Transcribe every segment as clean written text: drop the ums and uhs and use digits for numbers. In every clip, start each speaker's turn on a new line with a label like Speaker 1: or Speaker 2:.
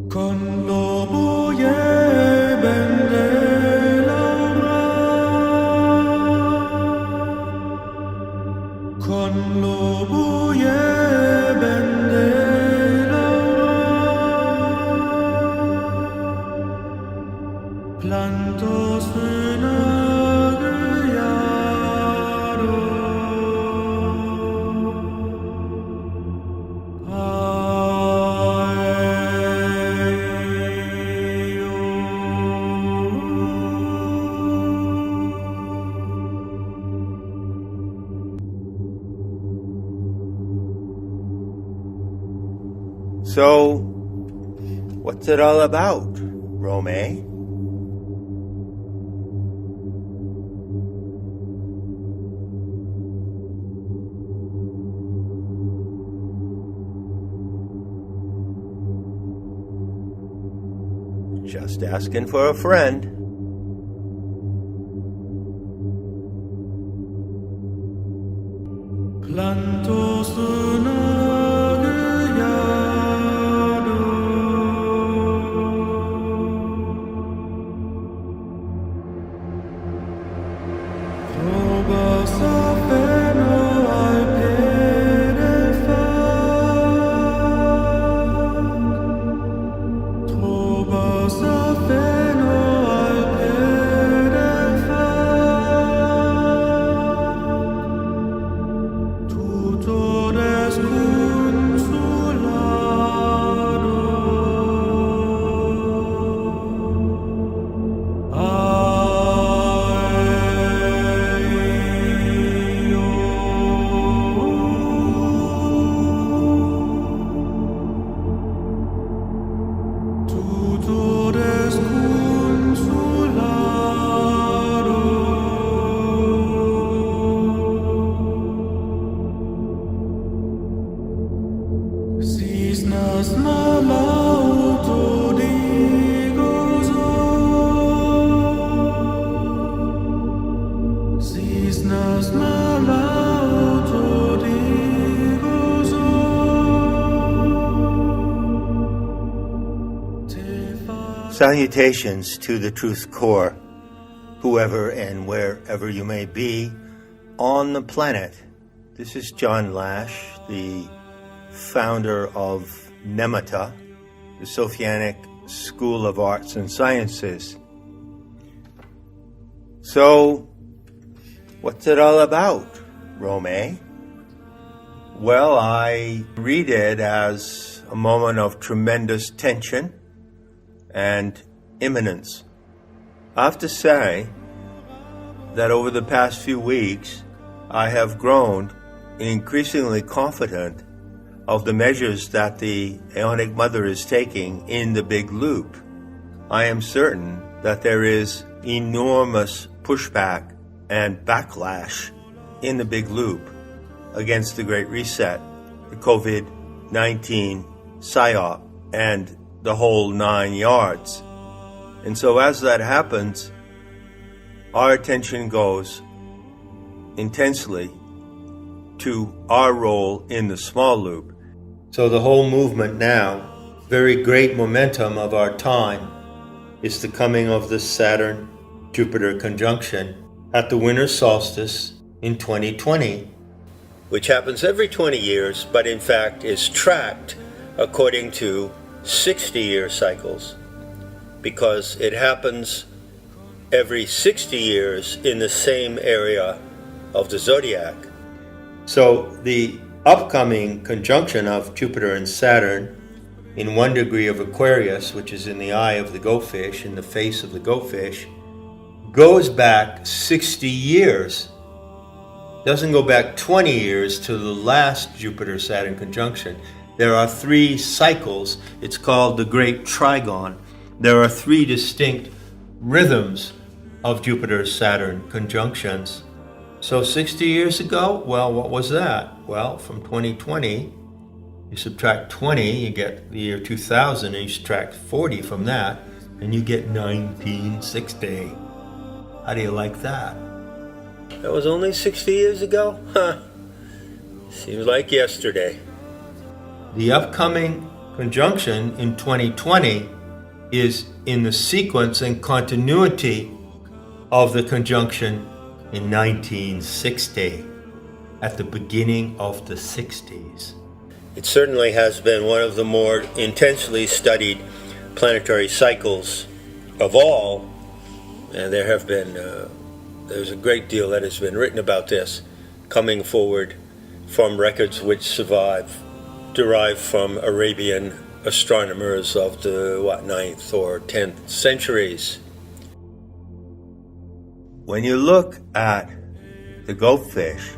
Speaker 1: Con lo Boier bende Laura, con lo Boier bende Laura, plantos
Speaker 2: So, what's it all about, Rome? Just asking for a friend.
Speaker 1: plantos
Speaker 2: Salutations to the Truth Core, whoever and wherever you may be on the planet. This is John Lash, the founder of NEMATA, the Sophianic School of Arts and Sciences. So, what's it all about, Rome? Well, I read it as a moment of tremendous tension and imminence. I have to say that over the past few weeks, I have grown increasingly confident of the measures that the Aeonic Mother is taking in the Big Loop. I am certain that there is enormous pushback and backlash in the Big Loop against the Great Reset, the COVID-19 PSYOP, and the whole 9 yards. And so as that happens, our attention goes intensely to our role in the small loop. So the whole movement now, very great momentum of our time, is the coming of the Saturn-Jupiter conjunction at the winter solstice in 2020, which happens every 20 years, but in fact is tracked according to 60-year cycles, because it happens every 60 years in the same area of the zodiac. So the upcoming conjunction of Jupiter and Saturn in 1 degree of Aquarius, which is in the eye of the goatfish, in the face of the goatfish, goes back 60 years. Doesn't go back 20 years to the last Jupiter-Saturn conjunction. There are 3 cycles. It's called the Great Trigon. There are 3 distinct rhythms of Jupiter-Saturn conjunctions. So 60 years ago, well, what was that? Well, from 2020, you subtract 20, you get the year 2000, and you subtract 40 from that, and you get 1960. How do you like that? That was only 60 years ago? Huh. Seems like yesterday. The upcoming conjunction in 2020 is in the sequence and continuity of the conjunction in 1960, at the beginning of the 60s. It certainly has been one of the more intensely studied planetary cycles of all, and there's a great deal that has been written about this coming forward from records which derived from Arabian astronomers of the 9th or 10th centuries. When you look at the goatfish,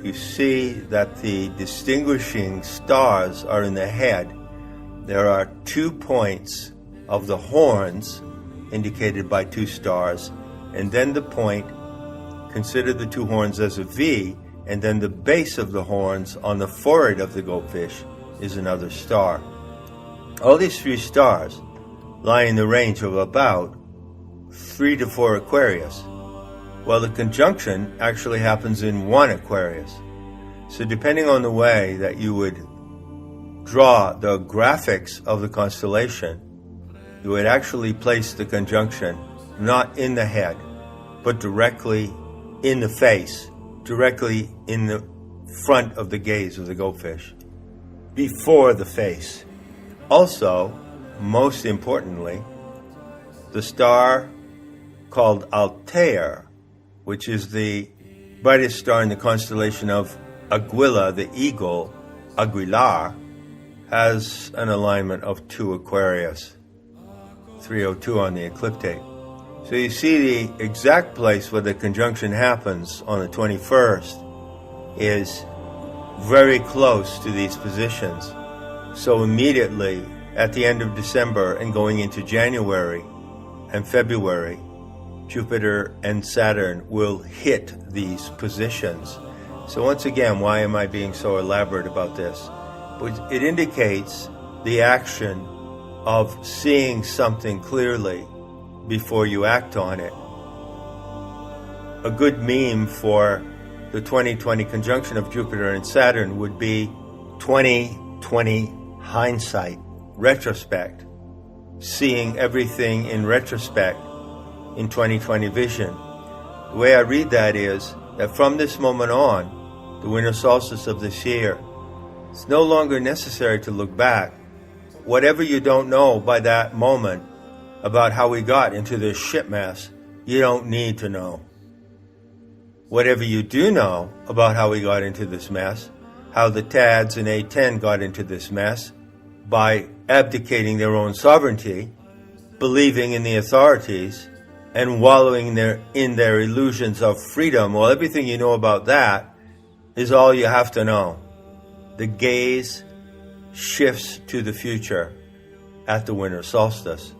Speaker 2: you see that the distinguishing stars are in the head. There are 2 points of the horns indicated by 2 stars, and then the point, consider the 2 horns as a V, and then the base of the horns on the forehead of the goatfish is another star. All these 3 stars lie in the range of about 3 to 4 Aquarius. Well, the conjunction actually happens in 1 Aquarius. So depending on the way that you would draw the graphics of the constellation, you would actually place the conjunction not in the head, but directly in the face, directly in the front of the gaze of the goatfish, before the face. Also, most importantly, the star called Altair, which is the brightest star in the constellation of Aguila, the eagle, Aguilar, has an alignment of 2 Aquarius, 302 on the ecliptic. So you see the exact place where the conjunction happens on the 21st is very close to these positions. So immediately at the end of December and going into January and February, Jupiter and Saturn will hit these positions. So once again, why am I being so elaborate about this? It indicates the action of seeing something clearly before you act on it. A good meme for the 2020 conjunction of Jupiter and Saturn would be 2020 hindsight, retrospect, seeing everything in retrospect in 2020 vision. The way I read that is that from this moment on, the winter solstice of this year, it's no longer necessary to look back. Whatever you don't know by that moment about how we got into this shit mess, you don't need to know. Whatever you do know about how we got into this mess, how the Tads and A10 got into this mess by abdicating their own sovereignty, believing in the authorities, and wallowing in their illusions of freedom, well, everything you know about that is all you have to know. The gaze shifts to the future at the winter solstice.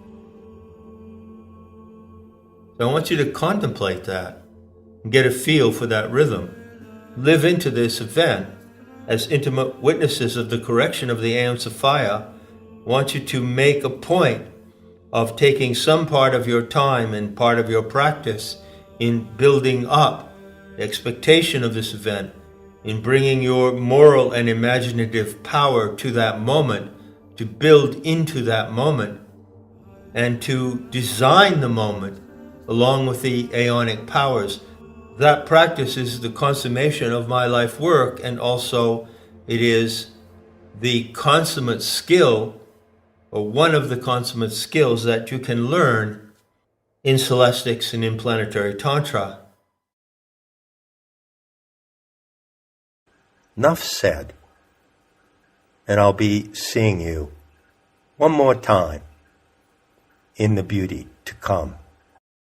Speaker 2: So I want you to contemplate that and get a feel for that rhythm. Live into this event as intimate witnesses of the correction of the aeons of fire. I want you to make a point of taking some part of your time and part of your practice in building up the expectation of this event, in bringing your moral and imaginative power to that moment, to build into that moment, and to design the moment along with the aeonic powers. That practice is the consummation of my life work, and also it is the consummate skill, or one of the consummate skills that you can learn in Celestics and in Planetary Tantra. Enough said, and I'll be seeing you one more time in the beauty to come.